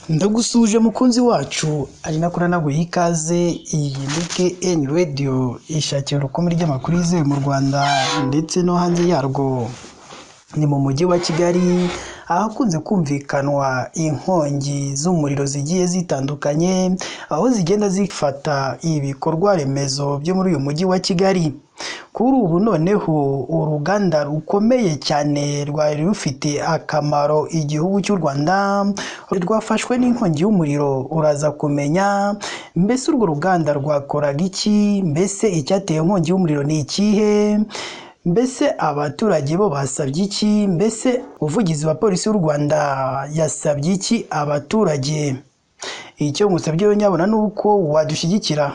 Ndagusuje mukunzi wacu ari nakora naguha ikaze. Iyi ni KN Radio ishakira urukumbi ry'amakuru yizewe mu Rwanda ndetse no hanze yarwo. Ni mu mujyi wa Kigali ahakunze kumvikanwa inkongi z'umuriro zigiye zitandukanye, aho zigenda zifata ibikorwa remezo byo muri uyu mujyi wa Kigali. Kuri ubu noneho uruganda rukomeye cyane rwari rufite akamaro igihugu cy'u Rwanda rwafashwe n'inkongi y'umuriro. Uraza kumenya mbese urwo ruganda rwakoraga iki, mbese icyateye inkongi y'umuriro ni ikihe, mbese abaturage bo basabye iki, mbese umuvugizi wa polisi y'u Rwanda yasabye iki abaturage. Icyo ngusabye rero nyabona ni uko wadushyigikira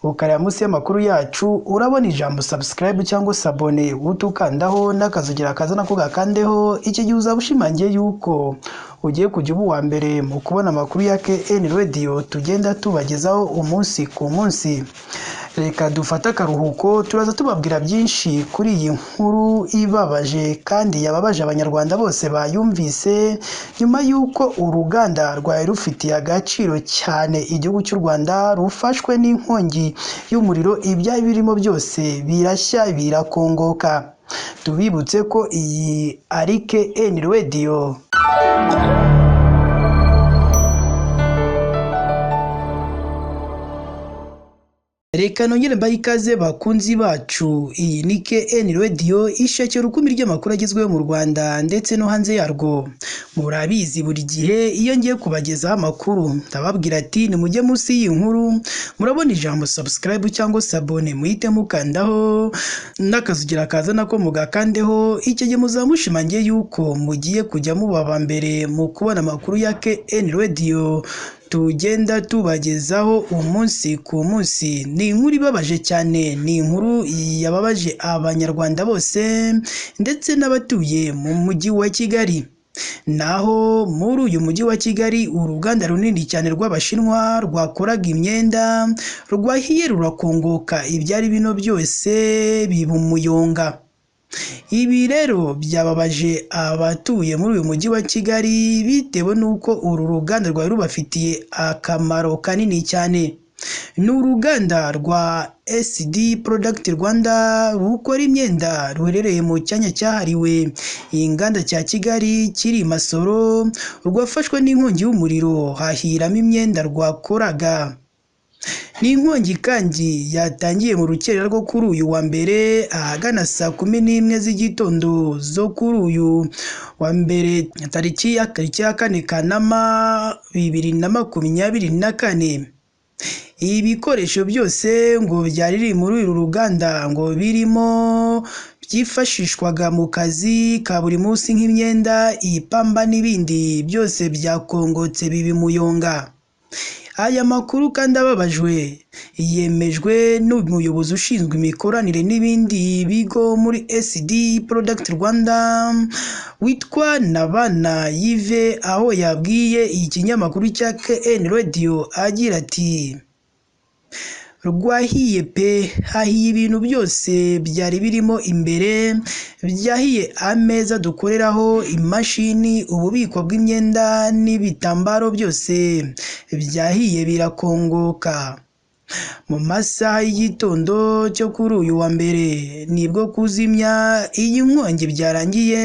ukareba munsi y'amakuru yacu, urabona ijambo subscribe cyangwa se abone, utukandaho n'akazogera kaza nako gakandeho. Icyo gihe uzaba ushimangiye yuko ugiye kujya uba uwa mbere mu kubona amakuru ya KN Radio tugenda tubagezaho umunsi ku munsi. Reka dufate akaruhuko, turaza tubabwira byinshi kuri iyi nkuru ibabaje kandi yababaje abanyarwanda bose bayumvise, nyuma y'uko uruganda rwari rufitiye agaciro cyane igihugu cy'u Rwanda rufashwe n'inkongi y'umuriro. Ibyari birimo byose birashya birakongoka. Tubibutse ko iyi ari KN Radio. Reka nongere mbahe ikaze bakunzi bacu. Iyi ni KN Radio ishakira urukumbi ry'amakuru agezweho mu Rwanda ndetse no hanze yarwo. Murabizi buri gihe iyo ngiye kubagezaho amakuru ndababwira ati nimujye munsi y'iyi nkuru murabona ijambo subscribe cyangwa se abone, muhite mukandaho n'akazogera kaza nako mugakandeho. Icyo gihe muzaba mushimangiye yuko mugiye kujya mubaba mbere mu kubona amakuru ya KN Radio tugenda tubagezaho umunsi ku munsi. Ni inkuru ibabaje cyane, ni inkuru yababaje abanyarwanda bose ndetse n'abatuye mu mujyi wa Kigali. Naho muri uyu mujyi wa Kigali uruganda runini cyane rw'Abashinwa rwakoraga imyenda rwahiye rurakongoka, ibyari bino byose biba umuyonga. Ibi rero byababaje abatuye muri uyu mujyi wa Kigali bitewe n'uko uru ruganda rwari rubafitiye akamaro kanini cyane. Ni uruganda rwa SD Product Rwanda rukora imyenda ruherereye mu cyanya cyahariwe inganda cya Kigali kiri Masoro, rwafashwe n'inkongi y'umuriro hahiramo imyenda rwakoraga. Ni inkongi kandi yatangiye mu rukerera rwo kuri uyu wa mbere ahagana saa 11 z'igitondo zo kuri uyu wa mbere tariki ya 4 Kanama 2024. Ibikoresho byose ngo byari muri uru ruganda ngo birimo byifashishwaga mu kazi ka buri munsi nk'imyenda, ipamba n'ibindi byose byakongotse bibi muyonga. Aya makuru kandi ababajwe yemejwe n'umuyobozi ushinzwe imikoranire n'ibindi bigo muri SD Product Rwanda witwa Nabana Yves, aho yabwiye ikinyamakuru cya KN Radio agira ati rwahiye pe, hahiye ibintu byose byari birimo imbere, byahiye ameza dukoreraho, imashini, ububiko bw'imyenda n'ibitambaro byose byahiye birakongoka. Mu masaha y'igitondo cyo kuri uyu wa mbere nibwo kuzimya iyi nkongi byarangiye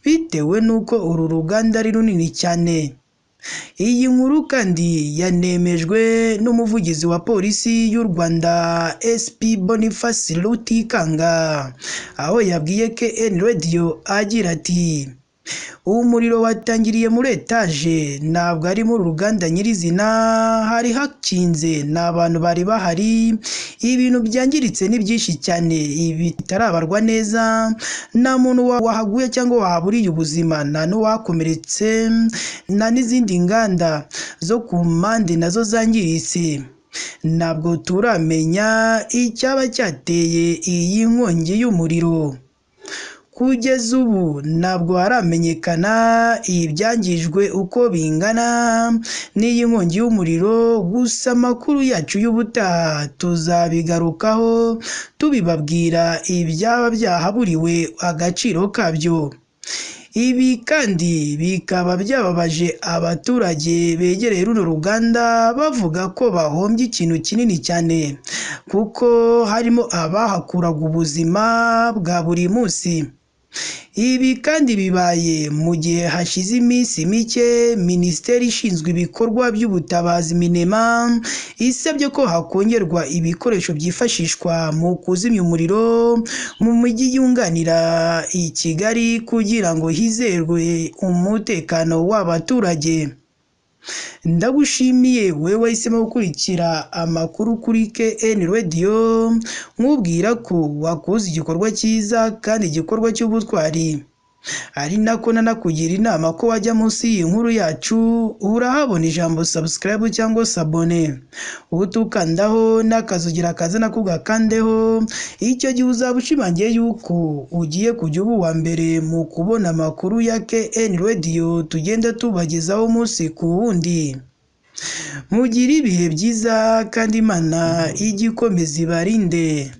bitewe n'uko uru ruganda ari runini cyane. Iyi nkuru kandi yanemejwe n'umuvugizi wa polisi y'u Rwanda SP Boniface Rutikanga, aho yabwiye KN Radio agira ati umuriro watangiriye muri etaje, ntabwo ari mu ruganda nyirizina, hari hakinze n'abantu bari bahari. Ibintu byangiritse ni byinshi cyane, ibi bitarabarwa neza, nta muntu wahaguye cyangwa wahaburiye ubuzima, nta n'uwakomeretse, nta n'izindi nganda zo ku mpande nazo zangiritse. Ntabwo turamenya icyaba cyateye iyi nkongi y'umuriro. Kugeza ubu ntabwo haramenyekana ibyangijwe uko bingana n'iyi nkongi y'umuriro, gusa amakuru yacu y'ubutaha tuzabigarukaho tubibabwira ibyaba byahaburiwe agaciro kabyo. Ibi kandi bikaba byababaje abaturage begereye runo ruganda bavuga ko bahombye ikintu kinini cyane kuko harimo abahakuraga ubuzima bwa buri munsi. Ibi kandi bibaye mu gihe hashize iminsi mike Minisiteri ishinzwe ibikorwa by'ubutabazi Minema isabye ko hakongerwa ibikoresho byifashishwa mu kuzimya umuriro mu mijyi yunganira i Kigali kugira ngo hizerwe umutekano w'abaturage. Ndagushimiye wowe wahisemo gukurikira amakuru kuri KN Radio, nkubwira ko wakoze igikorwa cyiza kandi igikorwa cy'ubutwari, ari nako nanakugira inama ko wajya munsi y'inkuru yacu urahabona ijambo subscribe cyangwa se abone, utukandaho n'akazugira kaza nako gakandeho, icyo gihe uzaba ushimangiye yuko ugiye kujya uba uwa mbere mu kubona amakuru ya KN Radio tugenda tubagezaho umunsi ku wundi. Mugire ibihe byiza kandi Imana ijye ikomeza ibarinde.